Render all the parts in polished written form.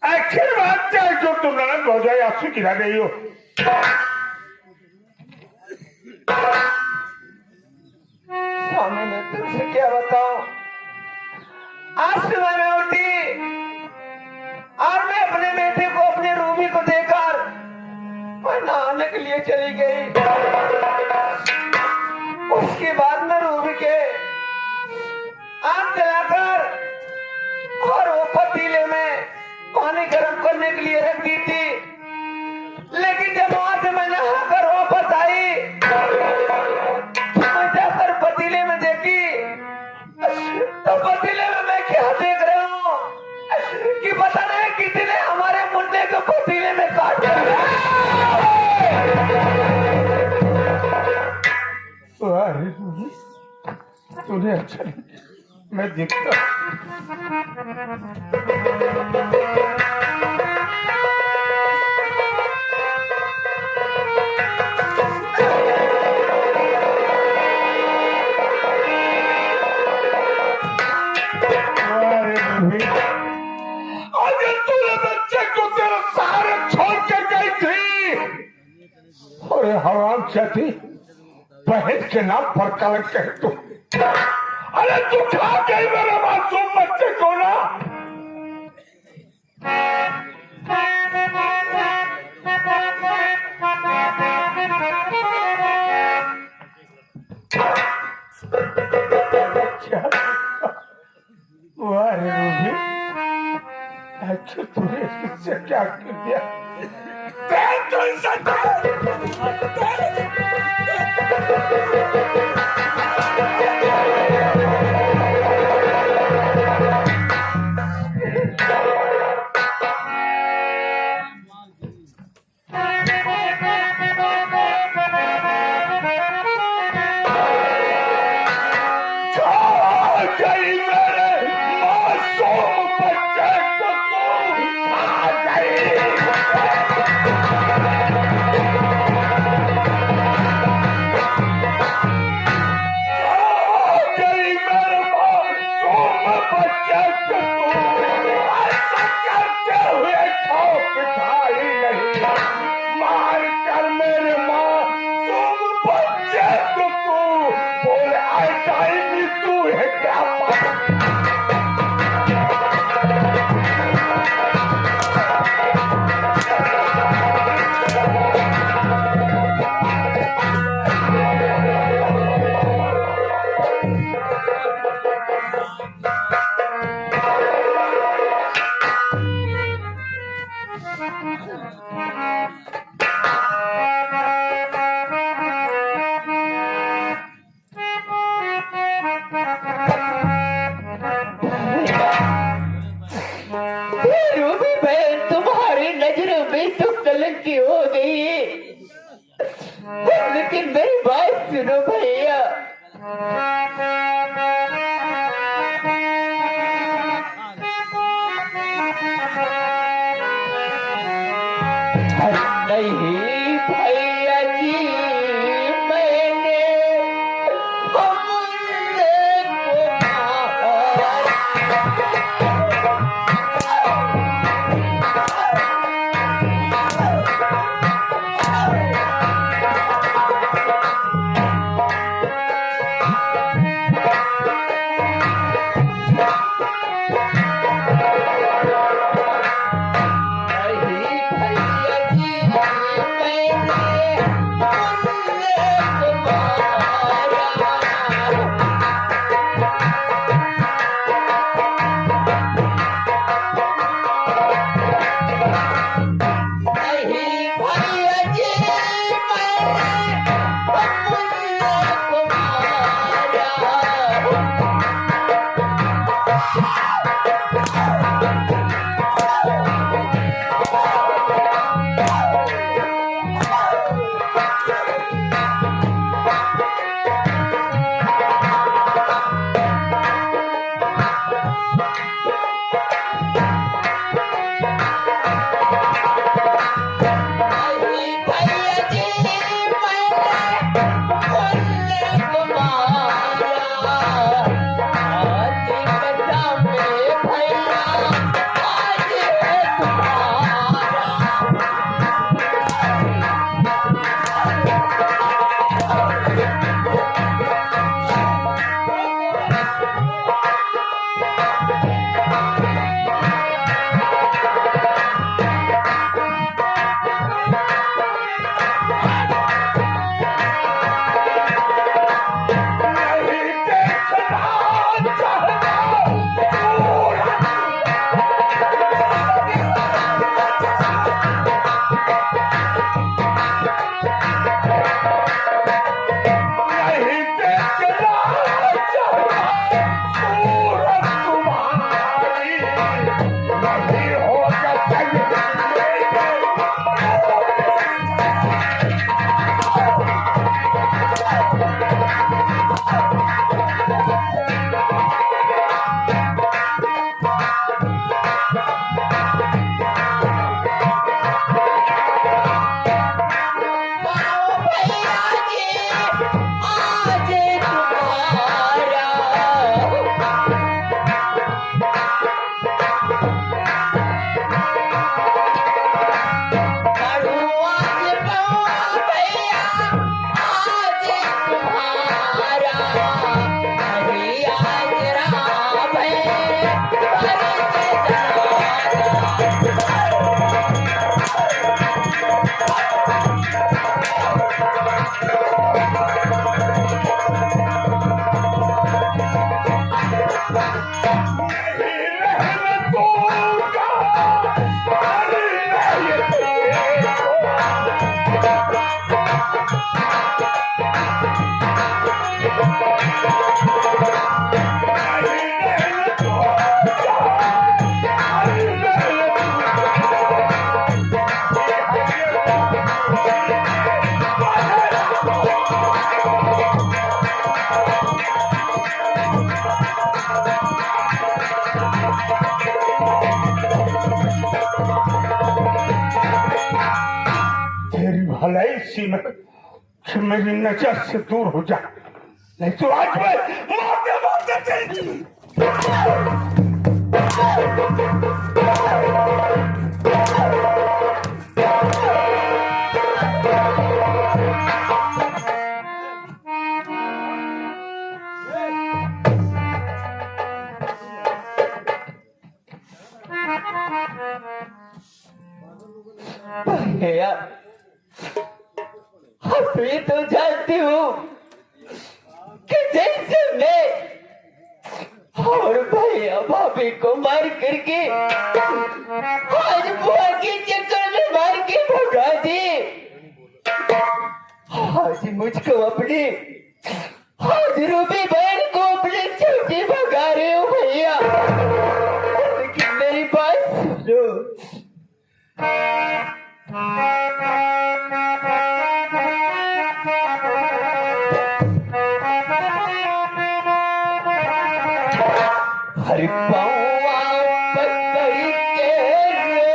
आखिर बात क्या है जो तुम ननद भौजाई आपसे गिरा रही हो? स्वामी मैं तुमसे क्या बताऊं। आज सुबह में उठी और मैं अपने बेटे को अपने रूबी को देकर मैं नहाने के लिए चली गई। उसके बाद मैं रूबी के आग जलाकर और वो पतीले में पानी गर्म करने के लिए रख दी थी। लेकिन जब वहां से मैं नहाकर वापस आई मैं जाकर पतीले में देखी तो पतीले में मैं क्या देख रहा हूँ कि पता नहीं किसी ने हमारे मुन्ने को पतीले में काट दिया। तूने अच्छा नहीं, मैं देखता। अगर तूने बच्चे को तेरे सहारे छोड़ के गई थी और हराम चाहती बहन के नाम पर कलंक कह तू। अरे तू खा गई मेरे मासूम बच्चे को ना। अच्छा तूने इससे क्या कर दिया? की हो गई। लेकिन मेरी बात सुनो भैया, नहीं भैया जी मैंने भलाई सी में कि मेरी नजर से दूर हो जा, नहीं तो आज मैं मारते मारते चली। भैया अभी तो जानती हूँ कि जैसे मैं और भैया भाभी को मार करके आज बुआ के चक्कर में मार के भगा दी, आज मुझको अपनी आज रूबी बहन को अपने चौकी भगा रहे हो भैया। लेकिन मेरी बात सुनो, हरि पौआ पकड़ के रोई,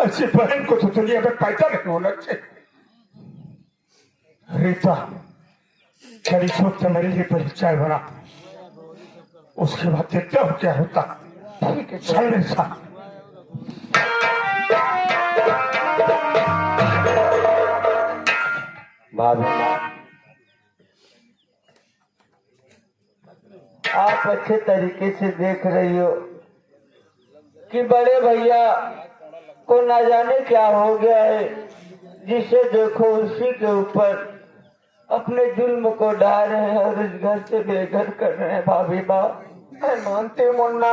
ऐसी बहन को तो दुनिया में पैदा नहीं होना चाहिए। रीता चल इस वक्त मेरे लिए पहले चाय बना, उसके बाद देखते हो क्या होता। ठीक है चल मेरे साथ। भाभी आप अच्छे तरीके से देख रही हो कि बड़े भैया को ना जाने क्या हो गया है, जिसे देखो उसी के ऊपर अपने जुल्म को डाल रहे हैं और इस घर से बेघर कर रहे हैं। भाभी माँ मैं मानती हूँ मुन्ना,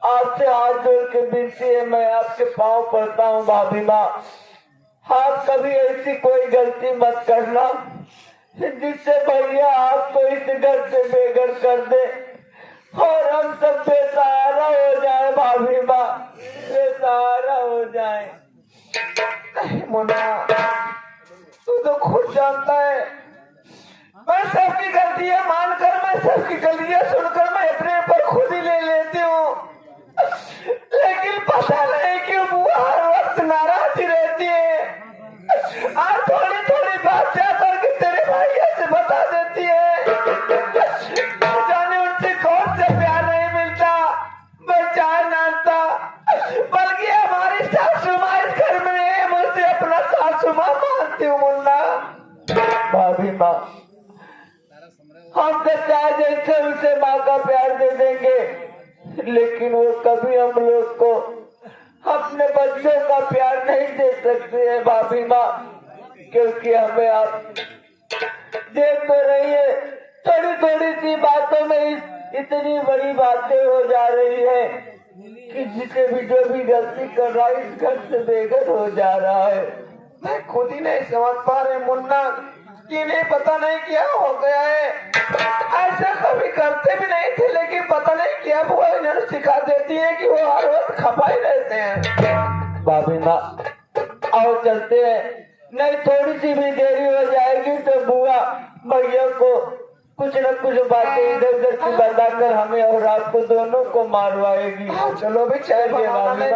आपसे हाथ जोड़ के विनती है, मैं आपके पाँव पड़ता हूँ भाभी माँ, आप कभी ऐसी कोई गलती मत करना जिससे भैया आपको इस घर से बेघर कर दे और हम सब बेसहारा हो जाए। भाभी माँ बेसहारा हो जाए। मुन्ना तू तो खुद जानता है मैं सबकी गलतियां मानकर, मैं सबकी गलतियां सुनकर मैं अपने ऊपर खुद ही ले लेती हूँ, लेकिन पता नहीं क्यों बुआ हर वक्त नाराज ही रहती है और थोड़ी थोड़ी बात जा करके तेरे भैया से बता देती है। जाने उनसे कौन से प्यार नहीं मिलता, मैं चाय नाश्ता, बल्कि हमारी सासू माँ इस घर में है, मुझसे अपना सासू माँ मानती हूँ मुन्ना। भाभी माँ हम तो चाहे जैसे उसे माँ का प्यार दे देंगे, लेकिन वो कभी हम लोग को अपने बच्चों का प्यार नहीं दे सकते हैं भाभी माँ, क्योंकि हमें आप देख तो रही है थोड़ी थोड़ी सी बातों में इतनी बड़ी बातें हो जा रही है कि जिसे भी जो भी गलती कर रहा है इस घर से बेघर हो जा रहा है। मैं खुद ही नहीं समझ पा रही मुन्ना, इन्हें पता नहीं क्या हो गया है, ऐसा कभी करते भी नहीं थे, लेकिन पता नहीं क्या वो इन्हें सिखा देती है कि वो हर वक्त खपा ही रहते हैं। भाभी माँ आओ चलते हैं, नहीं थोड़ी सी भी देरी हो जाएगी तो बुआ भैया को कुछ न कुछ बातें इधर उधर की बताकर हमें और आपको दोनों को मारवाएगी। चलो भी चलिए भाभी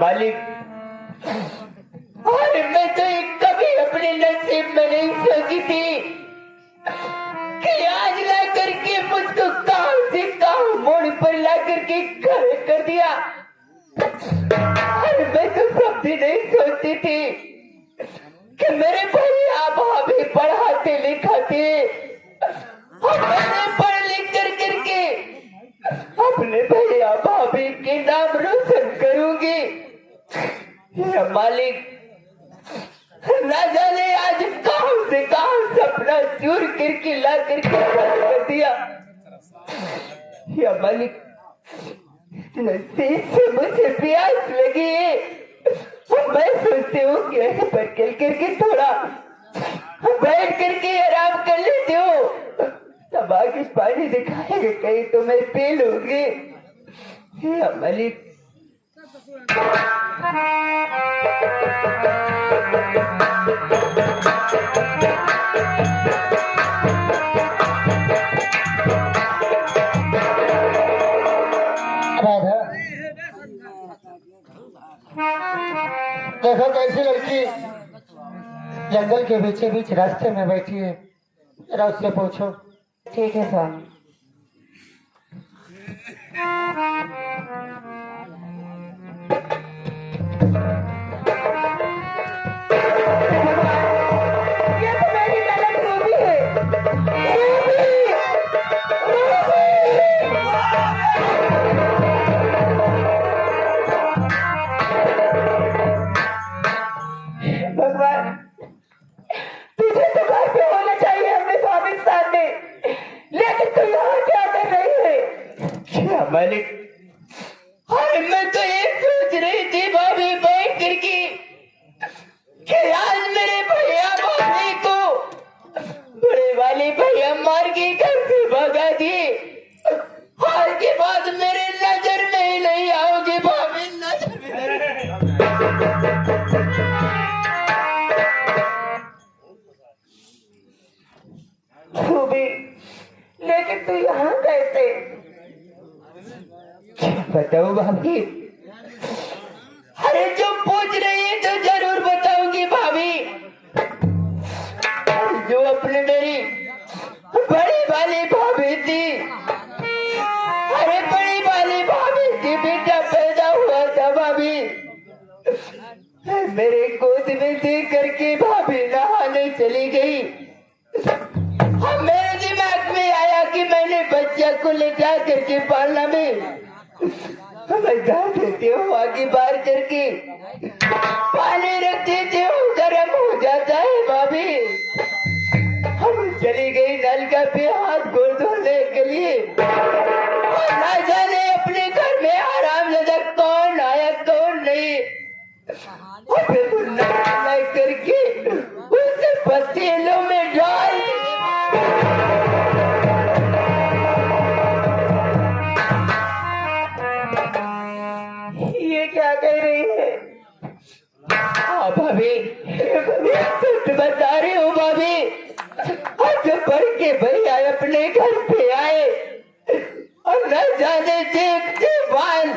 मालिक। अरे मैं तो कभी अपने नसीब में नहीं सोची थी कि आज ला करके मुझको गाँव से गाँव मोड़ पर ला करके खड़े कर दिया। अरे मैं तो कभी नहीं सोचती थी कि मेरे भैया भाभी पढ़ाते लिखाते और मैंने पढ़ लिख करके अपने भैया भाभी के नाम रोशन करूंगी। या मालिक ना जाने आज गाँव से गाँव सपना चूर करके ला करके कर दिया। या मालिक नसीब से मुझे प्यास लगी है और मैं सोचती हूँ कि ऐसे पर चल करके थोड़ा बैठ करके आराम कर लेती हूँ, तब आगे पानी दिखाएगा कहीं तो मैं पी लूंगी। या मालिक देखो कैसी लड़की जंगल के बीचे बीच रास्ते में बैठी है, जरा उससे पूछो। ठीक है स्वामी। ये तो मेरी ननद रूबी है। भगवान तुझे तो घर पे होना चाहिए अपने स्वामी सामने, लेकिन तू यहाँ क्या कर रही है? क्या मालिक बताऊंगी। अरे जो पूछ रही है तो जरूर बताऊंगी भाभी। जो अपने मेरी बड़ी वाली भाभी थी, अरे बड़ी वाली भाभी थी, बेटा पैदा हुआ था भाभी, मेरे गोद में दे करके भाभी नहाने चली गई। अब मेरे दिमाग में आया कि मैंने बच्चा को लेटा करके पालना में बता देते हो, आगे बार करके पानी रख देते हो, गर्म हो जाता है भाभी। हम चली गई नलका पे हाथ गोड़ धोने के लिए, और ना जाने अपने घर में आराम से कौन आया कौन नहीं, और फिर वो नहा करके उसे पतीलों में डाल ये क्या कह रही है? हाँ भाभी, सच बता रही हूँ भाभी। आज पढ़ के भैया अपने घर पे आए और न जाने देखते बाल